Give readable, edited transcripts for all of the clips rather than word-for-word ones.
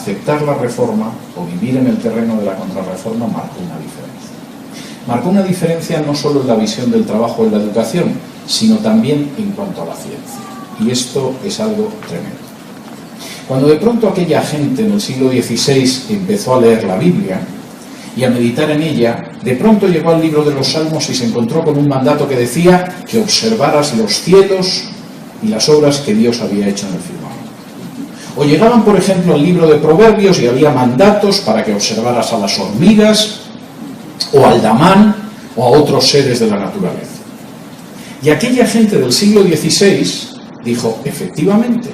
aceptar la reforma o vivir en el terreno de la contrarreforma marcó una diferencia. Marcó una diferencia no solo en la visión del trabajo en la educación, sino también en cuanto a la ciencia. Y esto es algo tremendo. Cuando de pronto aquella gente en el siglo XVI empezó a leer la Biblia y a meditar en ella, de pronto llegó al libro de los Salmos y se encontró con un mandato que decía que observaras los cielos y las obras que Dios había hecho en el firmamento. O llegaban, por ejemplo, al libro de Proverbios y había mandatos para que observaras a las hormigas, o al damán, o a otros seres de la naturaleza. Y aquella gente del siglo XVI dijo, efectivamente,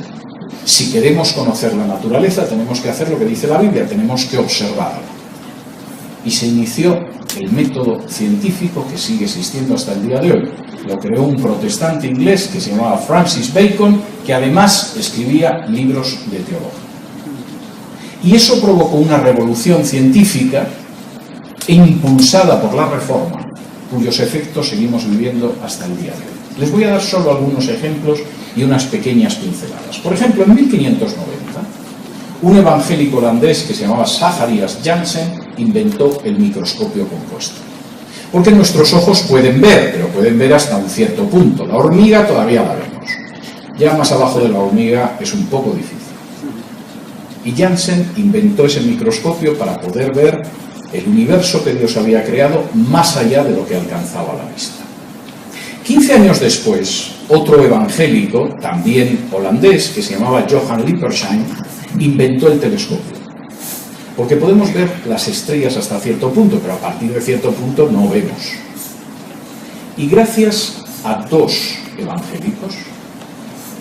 si queremos conocer la naturaleza tenemos que hacer lo que dice la Biblia, tenemos que observarla. Y se inició el método científico que sigue existiendo hasta el día de hoy. Lo creó un protestante inglés que se llamaba Francis Bacon, que además escribía libros de teología. Y eso provocó una revolución científica impulsada por la Reforma, cuyos efectos seguimos viviendo hasta el día de hoy. Les voy a dar solo algunos ejemplos y unas pequeñas pinceladas. Por ejemplo, en 1590, un evangélico holandés que se llamaba Zacharias Janssen inventó el microscopio compuesto. Porque nuestros ojos pueden ver, pero pueden ver hasta un cierto punto. La hormiga todavía la vemos. Ya más abajo de la hormiga es un poco difícil. Y Janssen inventó ese microscopio para poder ver el universo que Dios había creado más allá de lo que alcanzaba la vista. 15 años después, otro evangélico, también holandés, que se llamaba Johann Lippershine, inventó el telescopio. Porque podemos ver las estrellas hasta cierto punto, pero a partir de cierto punto no vemos. Y gracias a dos evangélicos,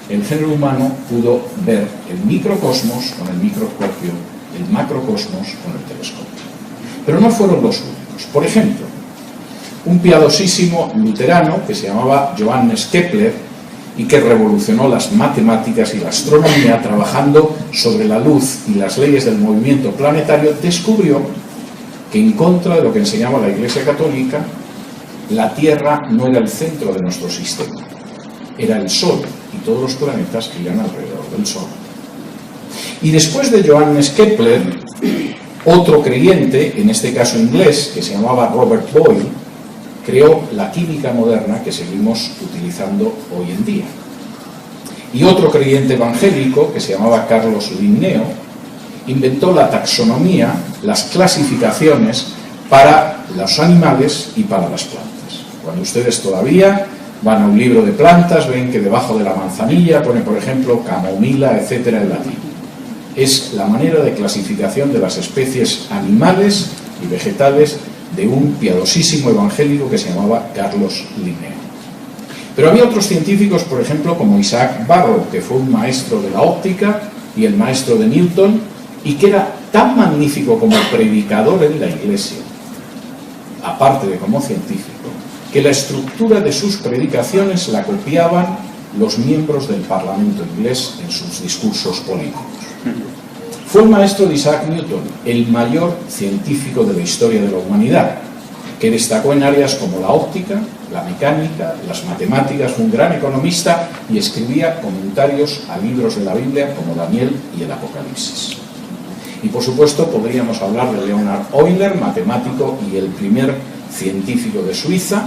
el género humano pudo ver el microcosmos con el microscopio, el macrocosmos con el telescopio. Pero no fueron los únicos. Por ejemplo, un piadosísimo luterano que se llamaba Johannes Kepler y que revolucionó las matemáticas y la astronomía trabajando sobre la luz y las leyes del movimiento planetario, descubrió que, en contra de lo que enseñaba la Iglesia Católica, la Tierra no era el centro de nuestro sistema, era el Sol y todos los planetas giran alrededor del Sol. Y después de Johannes Kepler, otro creyente, en este caso inglés, que se llamaba Robert Boyle, creó la química moderna que seguimos utilizando hoy en día. Y otro creyente evangélico, que se llamaba Carlos Linneo, inventó la taxonomía, las clasificaciones para los animales y para las plantas. Cuando ustedes todavía van a un libro de plantas, ven que debajo de la manzanilla pone, por ejemplo, camomila, etcétera, en latín. Es la manera de clasificación de las especies animales y vegetales de un piadosísimo evangélico que se llamaba Carlos Linneo. Pero había otros científicos, por ejemplo, como Isaac Barrow, que fue un maestro de la óptica y el maestro de Newton, y que era tan magnífico como predicador en la iglesia, aparte de como científico, que la estructura de sus predicaciones la copiaban los miembros del Parlamento inglés en sus discursos políticos. Fue el maestro de Isaac Newton, el mayor científico de la historia de la humanidad, que destacó en áreas como la óptica, la mecánica, las matemáticas, fue un gran economista y escribía comentarios a libros de la Biblia como Daniel y el Apocalipsis. Y por supuesto podríamos hablar de Leonhard Euler, matemático y el primer científico de Suiza,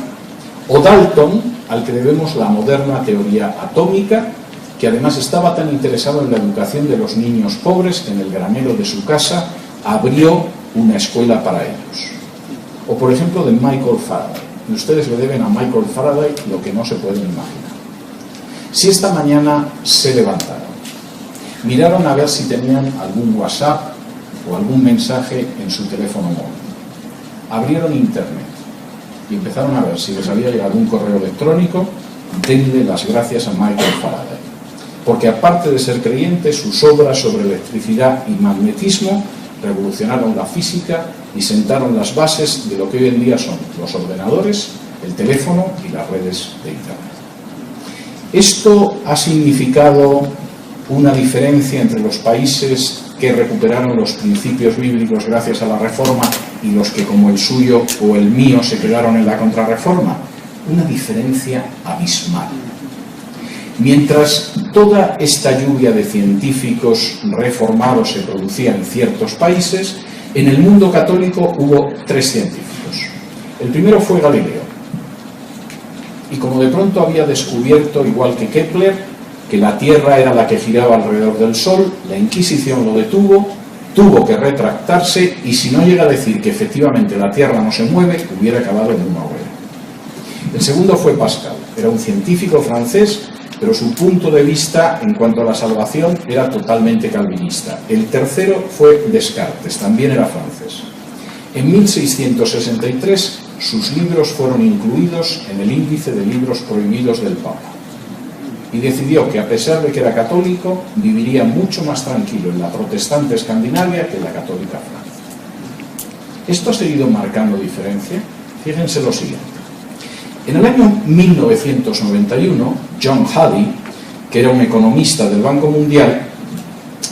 o Dalton, al que debemos la moderna teoría atómica, que además estaba tan interesado en la educación de los niños pobres que en el granero de su casa abrió una escuela para ellos. O por ejemplo de Michael Faraday. Y ustedes le deben a Michael Faraday lo que no se pueden imaginar. Si esta mañana se levantaron, miraron a ver si tenían algún WhatsApp o algún mensaje en su teléfono móvil, abrieron internet y empezaron a ver si les había llegado un correo electrónico, denle las gracias a Michael Faraday. Porque aparte de ser creyente, sus obras sobre electricidad y magnetismo revolucionaron la física y sentaron las bases de lo que hoy en día son los ordenadores, el teléfono y las redes de Internet. Esto ha significado una diferencia entre los países que recuperaron los principios bíblicos gracias a la Reforma y los que, como el suyo o el mío, se quedaron en la Contrarreforma. Una diferencia abismal. Mientras toda esta lluvia de científicos reformados se producía en ciertos países, en el mundo católico hubo 3 científicos. El primero fue Galileo. Y como de pronto había descubierto, igual que Kepler, que la Tierra era la que giraba alrededor del Sol, la Inquisición lo detuvo, tuvo que retractarse y si no llega a decir que efectivamente la Tierra no se mueve, hubiera acabado en una hoguera. El segundo fue Pascal. Era un científico francés, pero su punto de vista en cuanto a la salvación era totalmente calvinista. El tercero fue Descartes, también era francés. En 1663 sus libros fueron incluidos en el índice de libros prohibidos del Papa. Y decidió que, a pesar de que era católico, viviría mucho más tranquilo en la protestante Escandinavia que en la católica Francia. ¿Esto ha seguido marcando diferencia? Fíjense lo siguiente. En el año 1991, John Halley, que era un economista del Banco Mundial,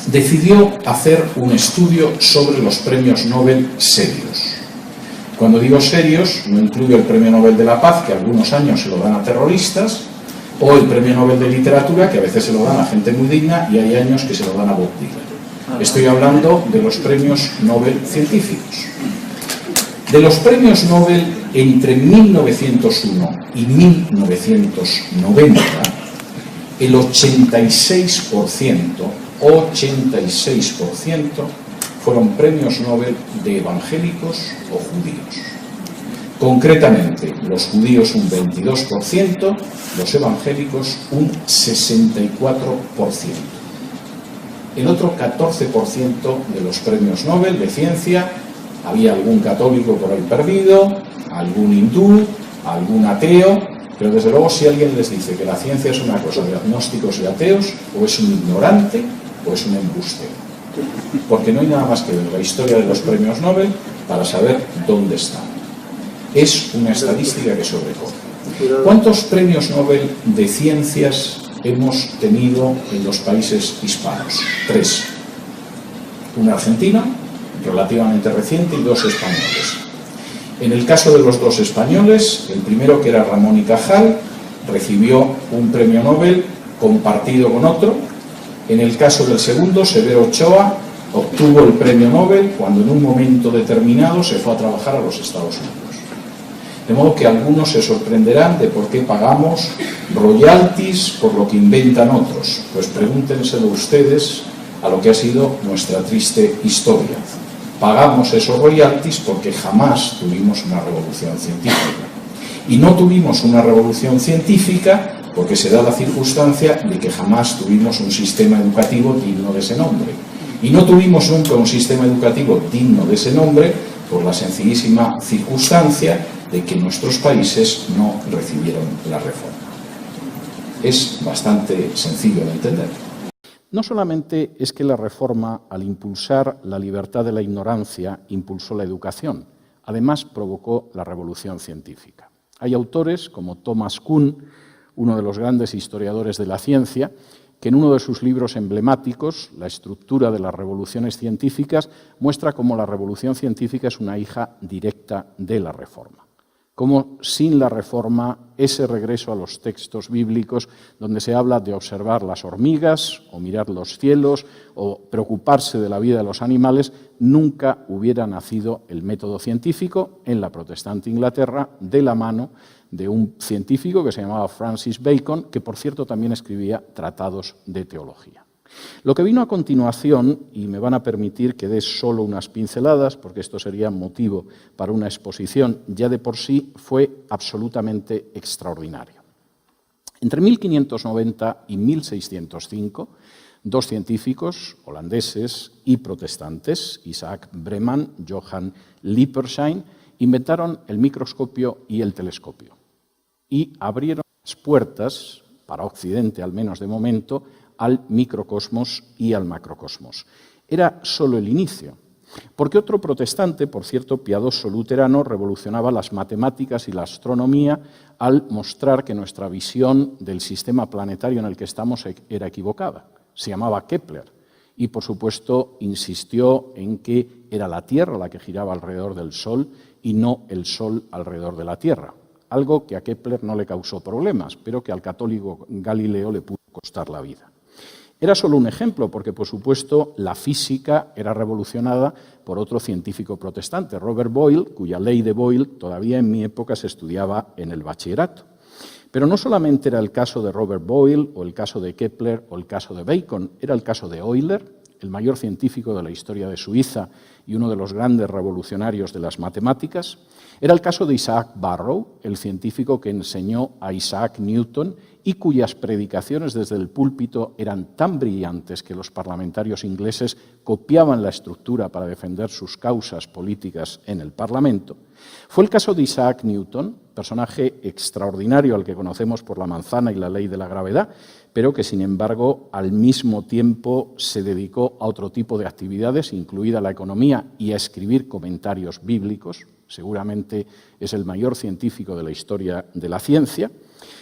decidió hacer un estudio sobre los premios Nobel serios. Cuando digo serios, no incluyo el Premio Nobel de la Paz, que algunos años se lo dan a terroristas, o el Premio Nobel de Literatura, que a veces se lo dan a gente muy digna, y hay años que se lo dan a Bob Dylan. Estoy hablando de los premios Nobel científicos. De los premios Nobel entre 1901 y 1990, el 86% fueron premios Nobel de evangélicos o judíos. Concretamente, los judíos un 22%, los evangélicos un 64%. El otro 14% de los premios Nobel de ciencia, había algún católico por ahí perdido, algún hindú, algún ateo, pero desde luego si alguien les dice que la ciencia es una cosa de agnósticos y ateos, o es un ignorante o es un embustero. Porque no hay nada más que ver la historia de los premios Nobel para saber dónde están. Es una estadística que sobrecoge. ¿Cuántos premios Nobel de ciencias hemos tenido en los países hispanos? 3. Una argentina, relativamente reciente, y 2 españoles. En el caso de los 2 españoles, el primero, que era Ramón y Cajal, recibió un premio Nobel compartido con otro. En el caso del segundo, Severo Ochoa, obtuvo el premio Nobel cuando en un momento determinado se fue a trabajar a los Estados Unidos. De modo que algunos se sorprenderán de por qué pagamos royalties por lo que inventan otros. Pues pregúntenselo ustedes a lo que ha sido nuestra triste historia. Pagamos esos royalties porque jamás tuvimos una revolución científica. Y no tuvimos una revolución científica porque se da la circunstancia de que jamás tuvimos un sistema educativo digno de ese nombre. Y no tuvimos nunca un sistema educativo digno de ese nombre por la sencillísima circunstancia de que nuestros países no recibieron la reforma. Es bastante sencillo de entender. No solamente es que la reforma, al impulsar la libertad de la ignorancia, impulsó la educación, además provocó la revolución científica. Hay autores como Thomas Kuhn, uno de los grandes historiadores de la ciencia, que en uno de sus libros emblemáticos, La estructura de las revoluciones científicas, muestra cómo la revolución científica es una hija directa de la reforma. Cómo sin la reforma, ese regreso a los textos bíblicos donde se habla de observar las hormigas o mirar los cielos o preocuparse de la vida de los animales, nunca hubiera nacido el método científico en la protestante Inglaterra de la mano de un científico que se llamaba Francis Bacon, que por cierto también escribía tratados de teología. Lo que vino a continuación, y me van a permitir que dé solo unas pinceladas, porque esto sería motivo para una exposición, ya de por sí fue absolutamente extraordinario. Entre 1590 y 1605, 2 científicos holandeses y protestantes, Isaac Breman, Johann Lippershine, inventaron el microscopio y el telescopio y abrieron las puertas, para Occidente al menos de momento, al microcosmos y al macrocosmos. Era solo el inicio, porque otro protestante, por cierto piadoso luterano, revolucionaba las matemáticas y la astronomía al mostrar que nuestra visión del sistema planetario en el que estamos era equivocada. Se llamaba Kepler y, por supuesto, insistió en que era la Tierra la que giraba alrededor del Sol y no el Sol alrededor de la Tierra, algo que a Kepler no le causó problemas, pero que al católico Galileo le puso. costar la vida. Era solo un ejemplo, porque, por supuesto, la física era revolucionada por otro científico protestante, Robert Boyle, cuya ley de Boyle todavía en mi época se estudiaba en el bachillerato. Pero no solamente era el caso de Robert Boyle, o el caso de Kepler, o el caso de Bacon, era el caso de Euler, el mayor científico de la historia de Suiza y uno de los grandes revolucionarios de las matemáticas. Era el caso de Isaac Barrow, el científico que enseñó a Isaac Newton y cuyas predicaciones desde el púlpito eran tan brillantes que los parlamentarios ingleses copiaban la estructura para defender sus causas políticas en el Parlamento. Fue el caso de Isaac Newton, personaje extraordinario al que conocemos por la manzana y la ley de la gravedad, pero que, sin embargo, al mismo tiempo se dedicó a otro tipo de actividades, incluida la economía, y a escribir comentarios bíblicos. Seguramente es el mayor científico de la historia de la ciencia.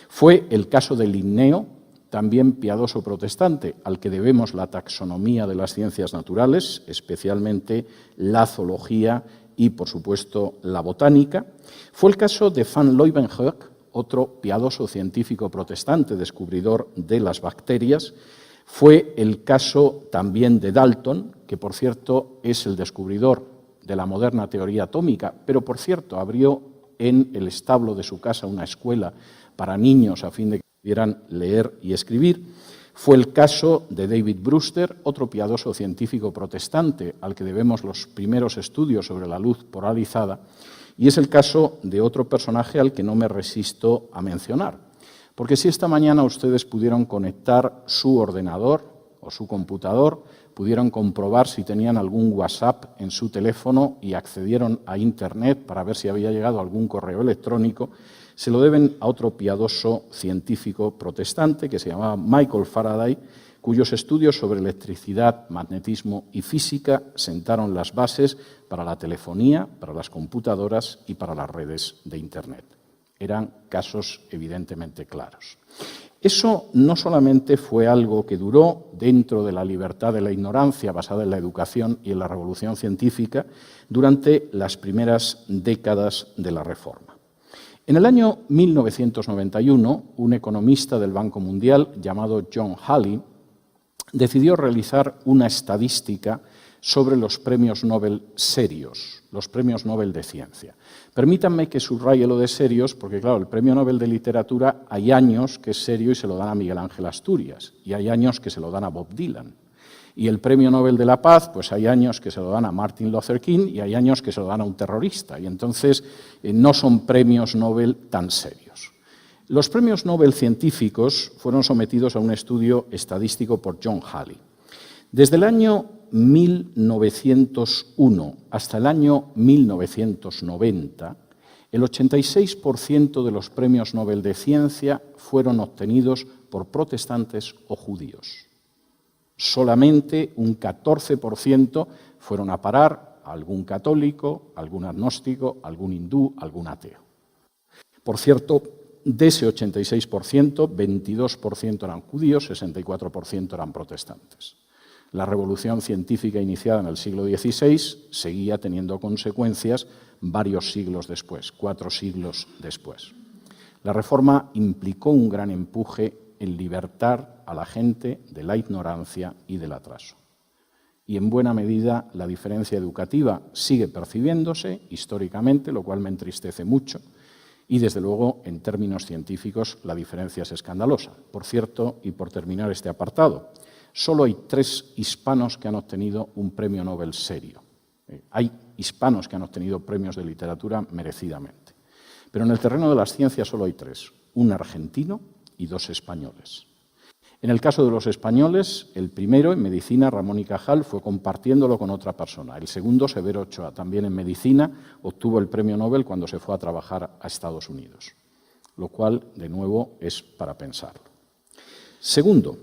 Fue el caso de Linneo, también piadoso protestante, al que debemos la taxonomía de las ciencias naturales, especialmente la zoología y, por supuesto, la botánica. Fue el caso de van Leeuwenhoek, otro piadoso científico protestante, descubridor de las bacterias. Fue el caso también de Dalton, que, por cierto, es el descubridor de la moderna teoría atómica, pero, por cierto, abrió en el establo de su casa una escuela para niños a fin de que pudieran leer y escribir. Fue el caso de David Brewster, otro piadoso científico protestante al que debemos los primeros estudios sobre la luz polarizada, y es el caso de otro personaje al que no me resisto a mencionar, porque si esta mañana ustedes pudieron conectar su ordenador o su computador, pudieron comprobar si tenían algún WhatsApp en su teléfono y accedieron a Internet para ver si había llegado algún correo electrónico, se lo deben a otro piadoso científico protestante que se llamaba Michael Faraday, cuyos estudios sobre electricidad, magnetismo y física sentaron las bases para la telefonía, para las computadoras y para las redes de Internet. Eran casos evidentemente claros. Eso no solamente fue algo que duró dentro de la libertad de la ignorancia basada en la educación y en la revolución científica durante las primeras décadas de la Reforma. En el año 1991, un economista del Banco Mundial llamado John Halley decidió realizar una estadística sobre los premios Nobel serios, los premios Nobel de ciencia. Permítanme que subraye lo de serios, porque claro, el premio Nobel de literatura hay años que es serio y se lo dan a Miguel Ángel Asturias, y hay años que se lo dan a Bob Dylan. Y el premio Nobel de la Paz, pues hay años que se lo dan a Martin Luther King y hay años que se lo dan a un terrorista, y entonces no son premios Nobel tan serios. Los premios Nobel científicos fueron sometidos a un estudio estadístico por John Halley. Desde el año 1901 hasta el año 1990, el 86% de los premios Nobel de Ciencia fueron obtenidos por protestantes o judíos. Solamente un 14% fueron a parar a algún católico, algún agnóstico, algún hindú, algún ateo. Por cierto, de ese 86%, 22% eran judíos, 64% eran protestantes. La revolución científica iniciada en el siglo XVI seguía teniendo consecuencias varios siglos después, 4 siglos después. La Reforma implicó un gran empuje en libertar a la gente de la ignorancia y del atraso. Y en buena medida la diferencia educativa sigue percibiéndose históricamente, lo cual me entristece mucho, y desde luego en términos científicos la diferencia es escandalosa. Por cierto, y por terminar este apartado, solo hay 3 hispanos que han obtenido un premio Nobel serio. Hay hispanos que han obtenido premios de literatura merecidamente. Pero en el terreno de las ciencias solo hay 3, un argentino y 2 españoles. En el caso de los españoles, el primero, en medicina, Ramón y Cajal, fue compartiéndolo con otra persona. El segundo, Severo Ochoa, también en medicina, obtuvo el premio Nobel cuando se fue a trabajar a Estados Unidos, lo cual, de nuevo, es para pensarlo. Segundo,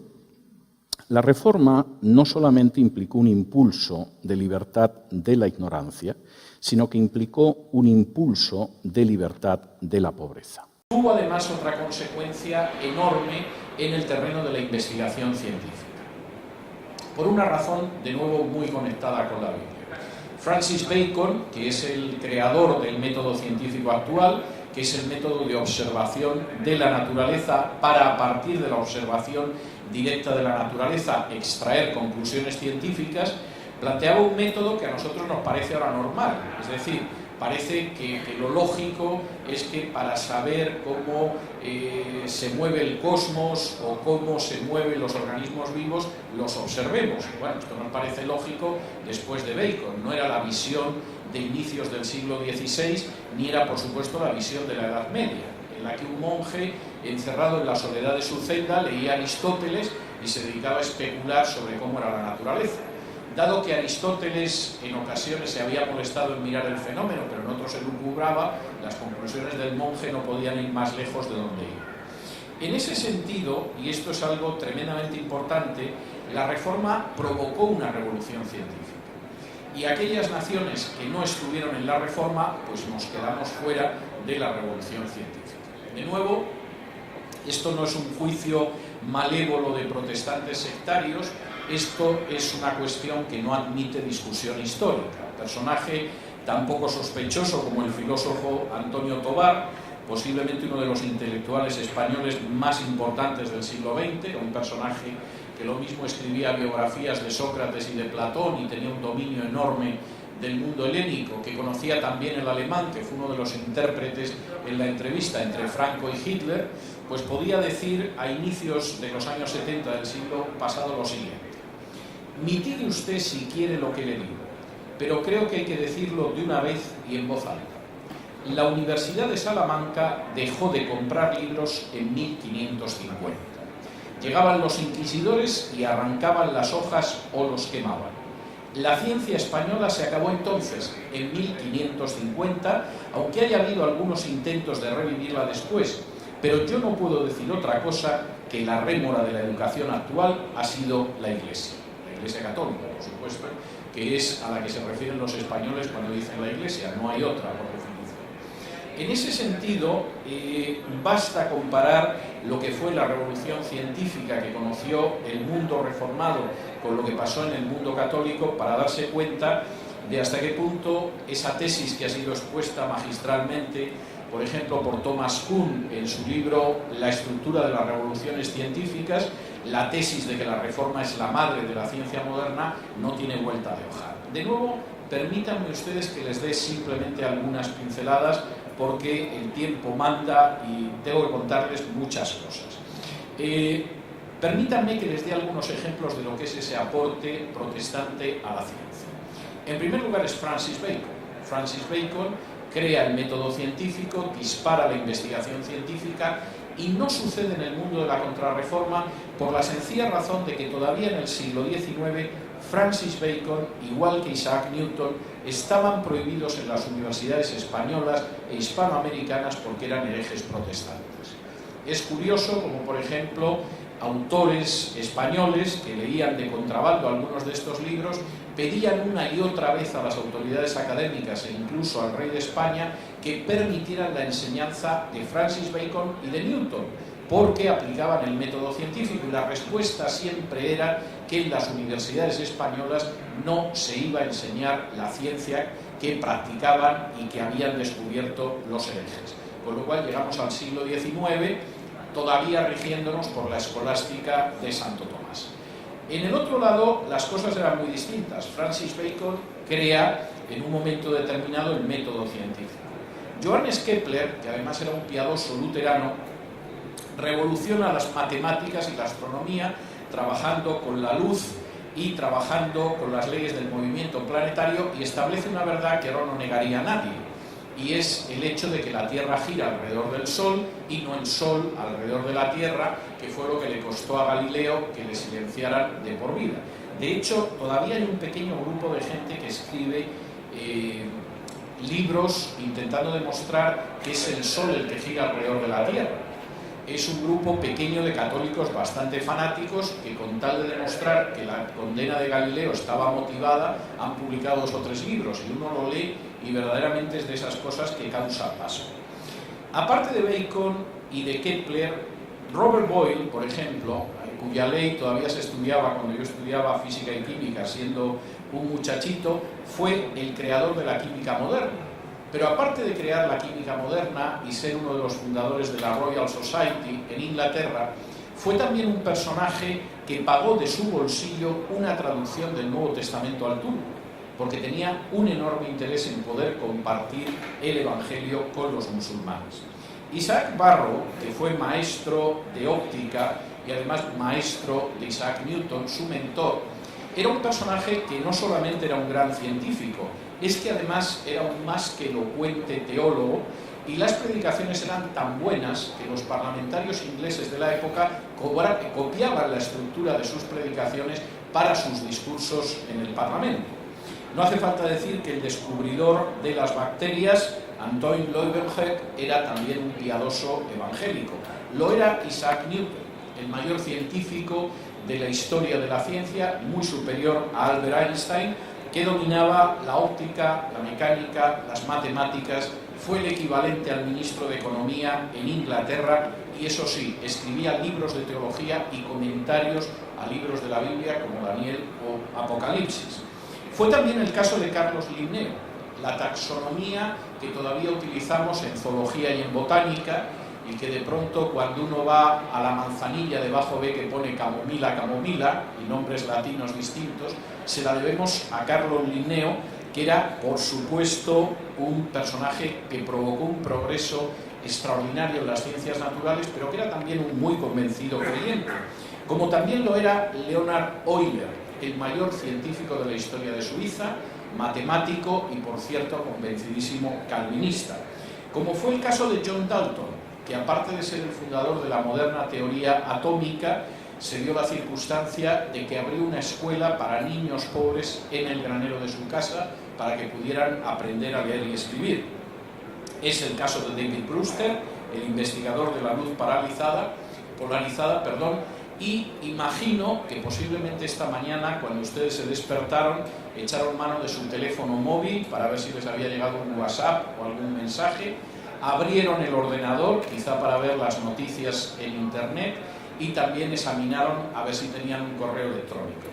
la Reforma no solamente implicó un impulso de libertad de la ignorancia, sino que implicó un impulso de libertad de la pobreza. Tuvo además otra consecuencia enorme en el terreno de la investigación científica, por una razón de nuevo muy conectada con la Biblia. Francis Bacon, que es el creador del método científico actual, que es el método de observación de la naturaleza para, a partir de la observación directa de la naturaleza, extraer conclusiones científicas, planteaba un método que a nosotros nos parece ahora normal. Es decir, parece que lo lógico es que para saber cómo se mueve el cosmos o cómo se mueven los organismos vivos, los observemos. Bueno, esto nos parece lógico después de Bacon. No era la visión de inicios del siglo XVI, ni era, por supuesto, la visión de la Edad Media, en la que un monje, encerrado en la soledad de su celda, leía Aristóteles y se dedicaba a especular sobre cómo era la naturaleza. Dado que Aristóteles en ocasiones se había molestado en mirar el fenómeno, pero en otros se lucubraba, las conclusiones del monje no podían ir más lejos de donde iba. En ese sentido, y esto es algo tremendamente importante, la Reforma provocó una revolución científica. Y aquellas naciones que no estuvieron en la Reforma, pues nos quedamos fuera de la revolución científica. De nuevo, esto no es un juicio malévolo de protestantes sectarios, esto es una cuestión que no admite discusión histórica. Un personaje tan poco sospechoso como el filósofo Antonio Tobar, posiblemente uno de los intelectuales españoles más importantes del siglo XX, un personaje que lo mismo escribía biografías de Sócrates y de Platón y tenía un dominio enorme del mundo helénico, que conocía también el alemán, que fue uno de los intérpretes en la entrevista entre Franco y Hitler, pues podía decir a inicios de los años 70 del siglo pasado lo siguiente: mitigue usted si quiere lo que le digo, pero creo que hay que decirlo de una vez y en voz alta. La Universidad de Salamanca dejó de comprar libros en 1550. Llegaban los inquisidores y arrancaban las hojas o los quemaban. La ciencia española se acabó entonces, en 1550, aunque haya habido algunos intentos de revivirla después, pero yo no puedo decir otra cosa que la rémora de la educación actual ha sido la Iglesia Católica, por supuesto, que es a la que se refieren los españoles cuando dicen la Iglesia, no hay otra por definición. En ese sentido, basta comparar lo que fue la revolución científica que conoció el mundo reformado con lo que pasó en el mundo católico para darse cuenta de hasta qué punto esa tesis que ha sido expuesta magistralmente, por ejemplo, por Thomas Kuhn en su libro La estructura de las revoluciones científicas, la tesis de que la Reforma es la madre de la ciencia moderna, no tiene vuelta de hoja. De nuevo, permítanme ustedes que les dé simplemente algunas pinceladas, porque el tiempo manda y tengo que contarles muchas cosas. Permítanme que les dé algunos ejemplos de lo que es ese aporte protestante a la ciencia. En primer lugar es Francis Bacon. Francis Bacon crea el método científico, dispara la investigación científica y no sucede en el mundo de la contrarreforma por la sencilla razón de que todavía en el siglo XIX Francis Bacon, igual que Isaac Newton, estaban prohibidos en las universidades españolas e hispanoamericanas porque eran herejes protestantes. Es curioso como, por ejemplo, autores españoles que leían de contrabando algunos de estos libros pedían una y otra vez a las autoridades académicas e incluso al rey de España que permitieran la enseñanza de Francis Bacon y de Newton, porque aplicaban el método científico, y la respuesta siempre era que en las universidades españolas no se iba a enseñar la ciencia que practicaban y que habían descubierto los herejes. Con lo cual llegamos al siglo XIX todavía rigiéndonos por la escolástica de Santo Tomás. En el otro lado las cosas eran muy distintas. Francis Bacon crea en un momento determinado el método científico. Johannes Kepler, que además era un piadoso luterano, revoluciona las matemáticas y la astronomía trabajando con la luz y trabajando con las leyes del movimiento planetario, y establece una verdad que ahora no negaría a nadie, y es el hecho de que la Tierra gira alrededor del Sol y no el Sol alrededor de la Tierra, que fue lo que le costó a Galileo que le silenciaran de por vida. De hecho, todavía hay un pequeño grupo de gente que escribe libros intentando demostrar que es el Sol el que gira alrededor de la Tierra. Es un grupo pequeño de católicos bastante fanáticos que, con tal de demostrar que la condena de Galileo estaba motivada, han publicado 2 o 3 libros, y uno lo lee y verdaderamente es de esas cosas que causa paso. Aparte de Bacon y de Kepler, Robert Boyle, por ejemplo, cuya ley todavía se estudiaba cuando yo estudiaba física y química siendo un muchachito, fue el creador de la química moderna. Pero aparte de crear la química moderna y ser uno de los fundadores de la Royal Society en Inglaterra, fue también un personaje que pagó de su bolsillo una traducción del Nuevo Testamento al turco, porque tenía un enorme interés en poder compartir el Evangelio con los musulmanes. Isaac Barrow, que fue maestro de óptica y además maestro de Isaac Newton, su mentor, era un personaje que no solamente era un gran científico, es que además era un más que elocuente teólogo, y las predicaciones eran tan buenas que los parlamentarios ingleses de la época copiaban la estructura de sus predicaciones para sus discursos en el Parlamento. No hace falta decir que el descubridor de las bacterias, Antoine Leuwenhoek, era también un piadoso evangélico. Lo era Isaac Newton, el mayor científico de la historia de la ciencia, muy superior a Albert Einstein, que dominaba la óptica, la mecánica, las matemáticas. Fue el equivalente al ministro de Economía en Inglaterra y, eso sí, escribía libros de teología y comentarios a libros de la Biblia como Daniel o Apocalipsis. Fue también el caso de Carlos Linneo, la taxonomía que todavía utilizamos en zoología y en botánica, y que de pronto cuando uno va a la manzanilla debajo ve que pone camomila, camomila y nombres latinos distintos, se la debemos a Carlos Linneo, que era, por supuesto, un personaje que provocó un progreso extraordinario en las ciencias naturales, pero que era también un muy convencido creyente, como también lo era Leonhard Euler, el mayor científico de la historia de Suiza, matemático y, por cierto, convencidísimo calvinista, como fue el caso de John Dalton, que aparte de ser el fundador de la moderna teoría atómica, se dio la circunstancia de que abrió una escuela para niños pobres en el granero de su casa para que pudieran aprender a leer y escribir. Es el caso de David Brewster, el investigador de la luz polarizada, y imagino que posiblemente esta mañana, cuando ustedes se despertaron, echaron mano de su teléfono móvil para ver si les había llegado un WhatsApp o algún mensaje, abrieron el ordenador, quizá para ver las noticias en Internet, y también examinaron a ver si tenían un correo electrónico.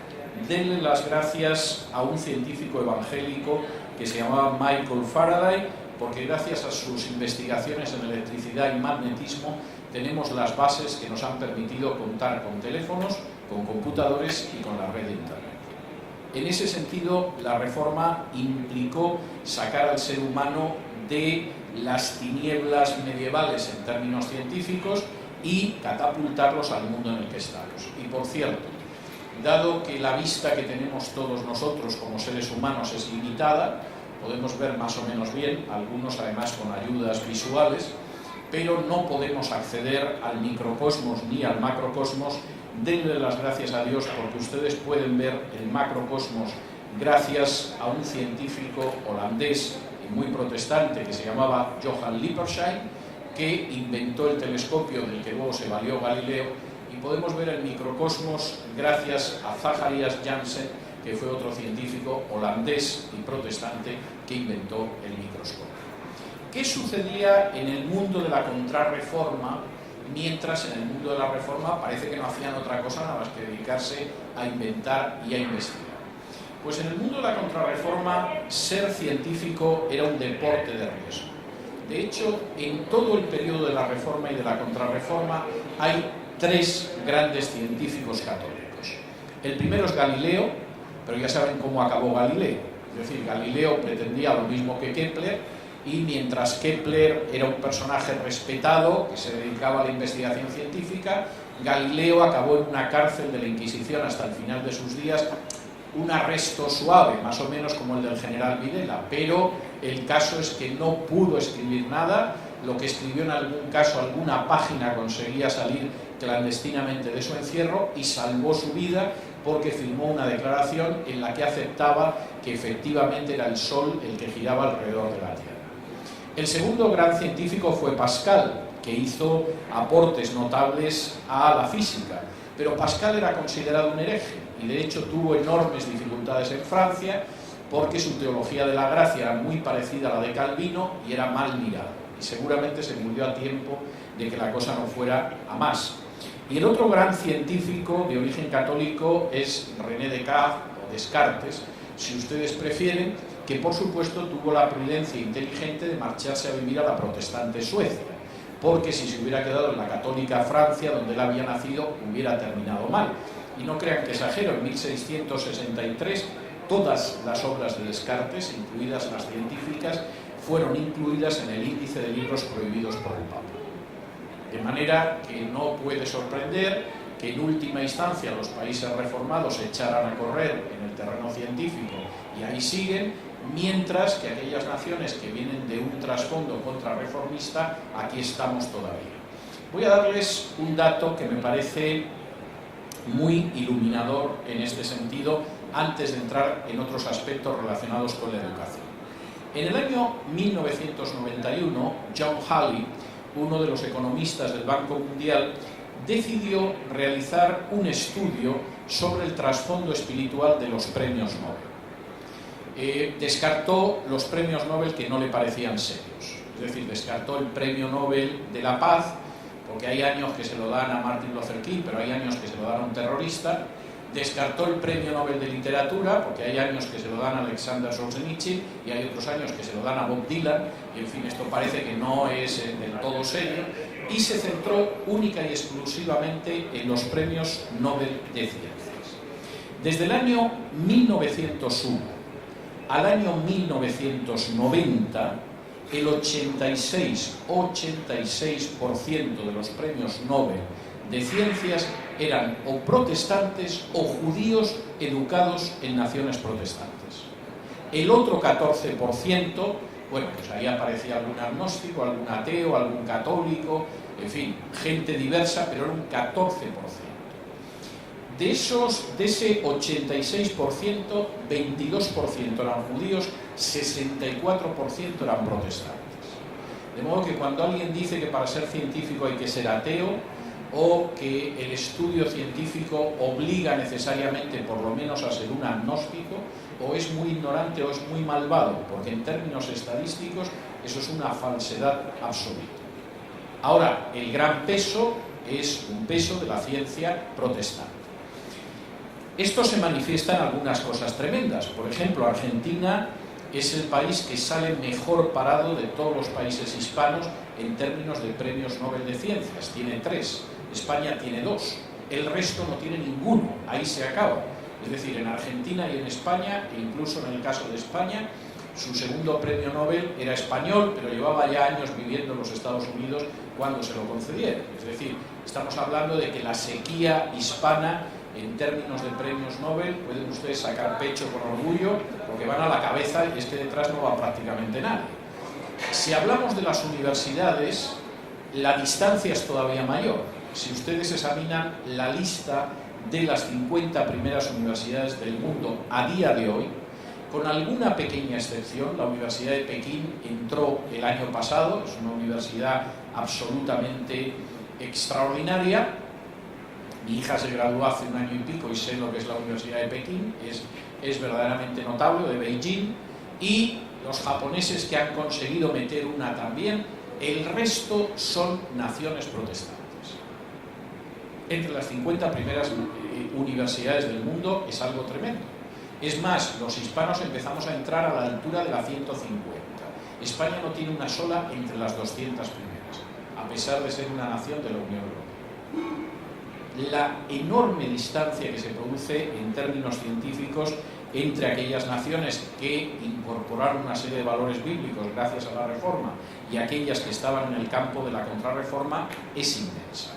Denle las gracias a un científico evangélico que se llamaba Michael Faraday, porque gracias a sus investigaciones en electricidad y magnetismo tenemos las bases que nos han permitido contar con teléfonos, con computadores y con la red de Internet. En ese sentido, la reforma implicó sacar al ser humano de las tinieblas medievales en términos científicos y catapultarlos al mundo en el que estamos. Y por cierto, dado que la vista que tenemos todos nosotros como seres humanos es limitada, podemos ver más o menos bien, algunos además con ayudas visuales, pero no podemos acceder al microcosmos ni al macrocosmos. Denle las gracias a Dios porque ustedes pueden ver el macrocosmos gracias a un científico holandés y muy protestante que se llamaba Johann Lippershey, que inventó el telescopio del que luego se valió Galileo, y podemos ver el microcosmos gracias a Zacharias Janssen, que fue otro científico holandés y protestante que inventó el microscopio. ¿Qué sucedía en el mundo de la contrarreforma, mientras en el mundo de la reforma parece que no hacían otra cosa nada más que dedicarse a inventar y a investigar? Pues en el mundo de la contrarreforma ser científico era un deporte de riesgo. De hecho, en todo el periodo de la Reforma y de la Contrarreforma hay tres grandes científicos católicos. El primero es Galileo, pero ya saben cómo acabó Galileo. Es decir, Galileo pretendía lo mismo que Kepler, y mientras Kepler era un personaje respetado que se dedicaba a la investigación científica, Galileo acabó en una cárcel de la Inquisición hasta el final de sus días, un arresto suave, más o menos como el del general Videla, pero el caso es que no pudo escribir nada. Lo que escribió en algún caso, alguna página, conseguía salir clandestinamente de su encierro y salvó su vida porque firmó una declaración en la que aceptaba que efectivamente era el Sol el que giraba alrededor de la Tierra. El segundo gran científico fue Pascal, que hizo aportes notables a la física, pero Pascal era considerado un hereje y de hecho tuvo enormes dificultades en Francia porque su teología de la gracia era muy parecida a la de Calvino y era mal mirada, y seguramente se murió a tiempo de que la cosa no fuera a más. Y el otro gran científico de origen católico es René Descartes, o Descartes, si ustedes prefieren, que por supuesto tuvo la prudencia inteligente de marcharse a vivir a la protestante Suecia, porque si se hubiera quedado en la católica Francia, donde él había nacido, hubiera terminado mal. Y no crean que exagero, en 1663 todas las obras de Descartes, incluidas las científicas, fueron incluidas en el índice de libros prohibidos por el Papa. De manera que no puede sorprender que en última instancia los países reformados se echaran a correr en el terreno científico y ahí siguen, mientras que aquellas naciones que vienen de un trasfondo contrarreformista, aquí estamos todavía. Voy a darles un dato que me parece muy iluminador en este sentido, antes de entrar en otros aspectos relacionados con la educación. En el año 1991, John Halley, uno de los economistas del Banco Mundial, decidió realizar un estudio sobre el trasfondo espiritual de los premios Nobel. Descartó los premios Nobel que no le parecían serios, es decir, descartó el premio Nobel de la Paz, porque hay años que se lo dan a Martin Luther King, pero hay años que se lo dan a un terrorista. Descartó el premio Nobel de Literatura, porque hay años que se lo dan a Alexander Solzhenitsyn y hay otros años que se lo dan a Bob Dylan, y en fin, esto parece que no es del todo serio, y se centró única y exclusivamente en los premios Nobel de Ciencias. Desde el año 1901 al año 1990, el 86% de los premios Nobel de Ciencias eran o protestantes o judíos educados en naciones protestantes. El otro 14%, bueno, pues ahí aparecía algún agnóstico, algún ateo, algún católico, en fin, gente diversa, pero era un 14%. De ese 86%, 22% eran judíos, 64% eran protestantes. De modo que cuando alguien dice que para ser científico hay que ser ateo, o que el estudio científico obliga necesariamente por lo menos a ser un agnóstico, o es muy ignorante o es muy malvado, porque en términos estadísticos eso es una falsedad absoluta. Ahora, el gran peso es un peso de la ciencia protestante. Esto se manifiesta en algunas cosas tremendas. Por ejemplo, Argentina es el país que sale mejor parado de todos los países hispanos en términos de premios Nobel de Ciencias. Tiene 3, España tiene 2, el resto no tiene ninguno, ahí se acaba. Es decir, en Argentina y en España, e incluso en el caso de España, su segundo premio Nobel era español, pero llevaba ya años viviendo en los Estados Unidos cuando se lo concedieron. Es decir, estamos hablando de que la sequía hispana en términos de premios Nobel, pueden ustedes sacar pecho con orgullo, porque van a la cabeza y es que detrás no va prácticamente nadie. Si hablamos de las universidades, la distancia es todavía mayor. Si ustedes examinan la lista de las 50 primeras universidades del mundo a día de hoy, con alguna pequeña excepción, la Universidad de Pekín entró el año pasado, es una universidad absolutamente extraordinaria. Mi hija se graduó hace un año y pico y sé lo que es la Universidad de Pekín, es verdaderamente notable, de Beijing, y los japoneses que han conseguido meter una también, el resto son naciones protestantes. Entre las 50 primeras universidades del mundo es algo tremendo. Es más, los hispanos empezamos a entrar a la altura de la 150. España no tiene una sola entre las 200 primeras, a pesar de ser una nación de la Unión Europea. La enorme distancia que se produce en términos científicos entre aquellas naciones que incorporaron una serie de valores bíblicos gracias a la Reforma y aquellas que estaban en el campo de la contrarreforma es inmensa.